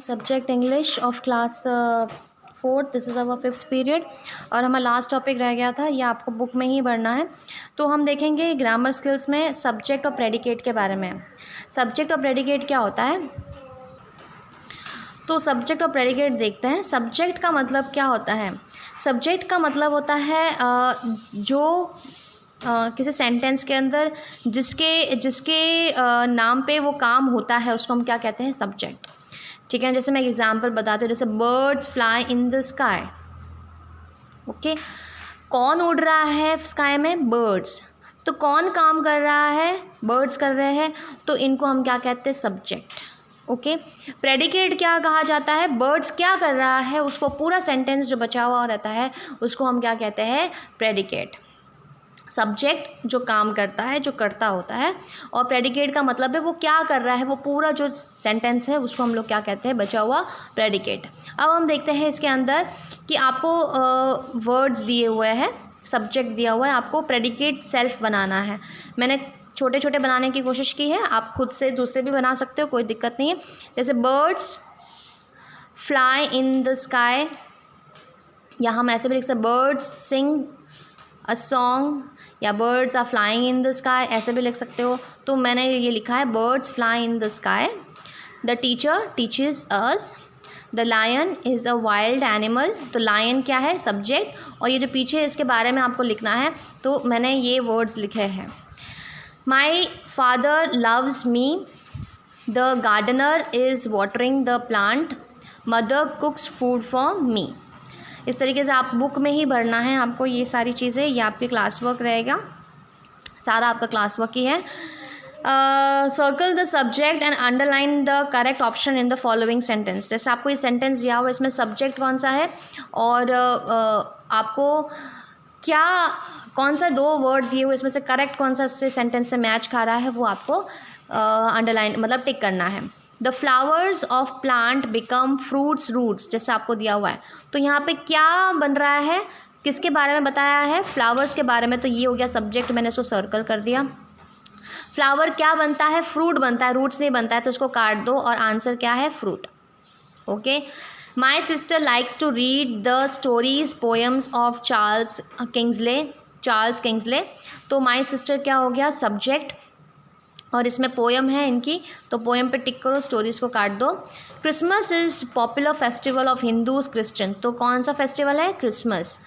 Subject English of class 4th, this is our 5th period. और हमारा last topic रह गया था, ये आपको बुक में ही पढ़ना है। तो हम देखेंगे ग्रामर स्किल्स में सब्जेक्ट और प्रेडिकेट के बारे में। सब्जेक्ट और प्रेडिकेट क्या होता है, तो सब्जेक्ट और प्रेडिकेट देखते हैं। सब्जेक्ट का मतलब क्या होता है? सब्जेक्ट का मतलब होता है जो किसी सेंटेंस के अंदर जिसके नाम पे वो काम होता है, उसको हम क्या कहते हैं? सब्जेक्ट। ठीक है, जैसे मैं एक एग्जांपल बताती हूँ, जैसे birds fly in the sky. Okay, कौन उड़ रहा है स्काई में? बर्ड्स। तो कौन काम कर रहा है? बर्ड्स कर रहे हैं, तो इनको हम क्या कहते हैं? सब्जेक्ट। ओके, प्रेडिकेट क्या कहा जाता है? बर्ड्स क्या कर रहा है, उसको पूरा सेंटेंस जो बचा हुआ रहता है उसको हम क्या कहते हैं? प्रेडिकेट। सब्जेक्ट जो काम करता है, जो करता होता है, और प्रेडिकेट का मतलब है वो क्या कर रहा है, वो पूरा जो सेंटेंस है उसको हम लोग क्या कहते हैं? बचा हुआ प्रेडिकेट। अब हम देखते हैं इसके अंदर कि आपको वर्ड्स दिए हुए हैं, सब्जेक्ट दिया हुआ है, आपको प्रेडिकेट सेल्फ बनाना है। मैंने छोटे छोटे बनाने की कोशिश की है, आप खुद से दूसरे भी बना सकते हो, कोई दिक्कत नहीं है। जैसे birds fly in the sky, या हम ऐसे भी लिख सकते बर्ड्स सिंग अ सॉन्ग, या birds are flying in the sky, ऐसे भी लिख सकते हो। तो मैंने ये लिखा है birds fly in the sky. The teacher teaches us. The lion is a wild animal. तो लायन क्या है? सब्जेक्ट। और ये जो पीछे इसके बारे में आपको लिखना है, तो मैंने ये वर्ड्स लिखे हैं। My father loves me. The gardener is watering the plant. Mother cooks food for me. इस तरीके से आप बुक में ही भरना है आपको ये सारी चीज़ें, ये आपके क्लास वर्क रहेगा, सारा आपका क्लास वर्क ही है। Circle the subject and underline the correct option in the following sentence. जैसे आपको ये सेंटेंस दिया हुआ है, इसमें सब्जेक्ट कौन सा है और आपको क्या कौन सा दो वर्ड दिए हुए, इसमें से करेक्ट कौन सा इससे सेंटेंस से मैच खा रहा है, वो आपको अंडरलाइन मतलब टिक करना है। The flowers of plant become fruits roots, जैसे आपको दिया हुआ है। तो यहाँ पे क्या बन रहा है, किसके बारे में बताया है? फ्लावर्स के बारे में। तो ये हो गया सब्जेक्ट, मैंने इसको सर्कल कर दिया। फ्लावर क्या बनता है? फ्रूट बनता है, रूट्स नहीं बनता है, तो उसको काट दो और आंसर क्या है? Fruit. Okay, my sister likes to read the stories poems of Charles Kingsley. तो माई सिस्टर क्या हो गया? सब्जेक्ट, और इसमें पोएम है इनकी, तो पोएम पे टिक करो, स्टोरीज़ को काट दो। Christmas is popular festival of Hindus Christian. तो कौन सा फेस्टिवल है? क्रिसमस।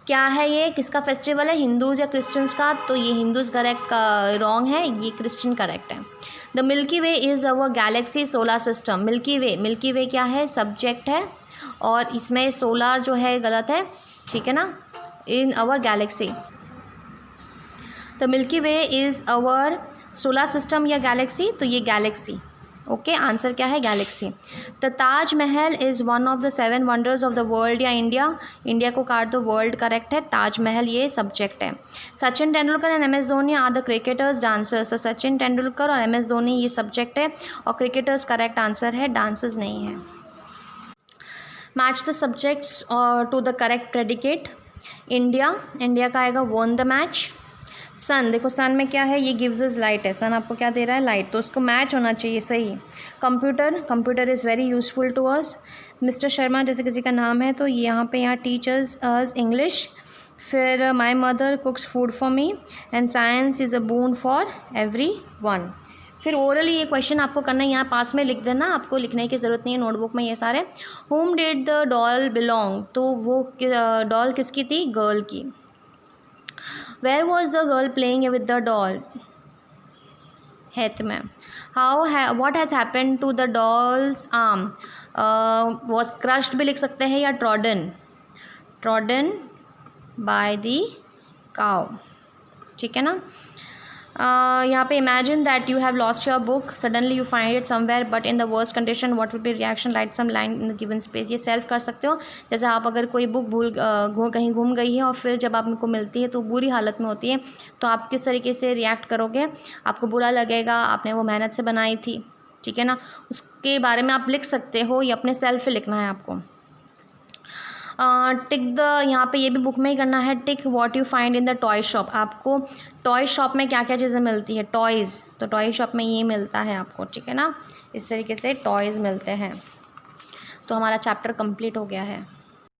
क्या है ये, किसका फेस्टिवल है? हिंदूज़ या क्रिश्चियंस का? तो ये हिंदूज़ करेक्ट, रॉन्ग है, ये क्रिश्चियन करेक्ट है। The milky way is our galaxy solar system. Milky way क्या है? सब्जेक्ट है, और इसमें सोलर जो है गलत है, ठीक है ना? In our galaxy, the milky way is our solar system या गैलेक्सी, तो ये गैलेक्सी। ओके, आंसर क्या है? Galaxy. The Taj Mahal is one of the 7 wonders of the world या इंडिया को काट दो, वर्ल्ड करेक्ट है, ताज महल ये सब्जेक्ट है। Sachin Tendulkar and MS Dhoni are the cricketers dancers. तो सचिन तेंदुलकर और MS धोनी ये सब्जेक्ट है, और क्रिकेटर्स करेक्ट आंसर है, डांसर्स नहीं है। मैच द सब्जेक्ट्स और to the correct predicate. India का आएगा वॉन द मैच। सन, देखो सन में क्या है? ये गिव्स अस लाइट है, सन आपको क्या दे रहा है? लाइट, तो उसको मैच होना चाहिए सही। Computer is very useful to us. Mister Sharma जैसे किसी का नाम है, तो यहाँ टीचर्स अस इंग्लिश। फिर my mother cooks food for me, and science is a boon for every one. फिर ओरली ये क्वेश्चन आपको करना है, यहाँ पास में लिख देना, आपको लिखने की ज़रूरत नहीं है नोटबुक में ये सारे। Home did the doll belong, तो वो डॉल किसकी थी? गर्ल की। Where was the girl playing with the doll? हाथ में। What has happened to the doll's arm? Was crushed भी लिख सकते हैं, या trodden by the cow, ठीक है ना? यहाँ पे imagine that you have lost your book, suddenly you find it somewhere but in the worst condition, what will be reaction, write some line in the given space. ये self कर सकते हो। जैसे आप अगर कोई बुक कहीं गुम गई है और फिर जब आपको मिलती है तो बुरी हालत में होती है, तो आप किस तरीके से रिएक्ट करोगे? आपको बुरा लगेगा, आपने वो मेहनत से बनाई थी, ठीक है ना? उसके बारे में आप लिख सकते हो, ये अपने सेल्फ पे लिखना है आपको। टिक द, यहाँ पे ये भी बुक में ही करना है, tick what you find in the toy shop. आपको टॉय शॉप में क्या क्या चीज़ें मिलती है? टॉयज़, तो टॉय शॉप में ये मिलता है आपको, ठीक है ना? इस तरीके से टॉयज़ मिलते हैं। तो हमारा चैप्टर कंप्लीट हो गया है।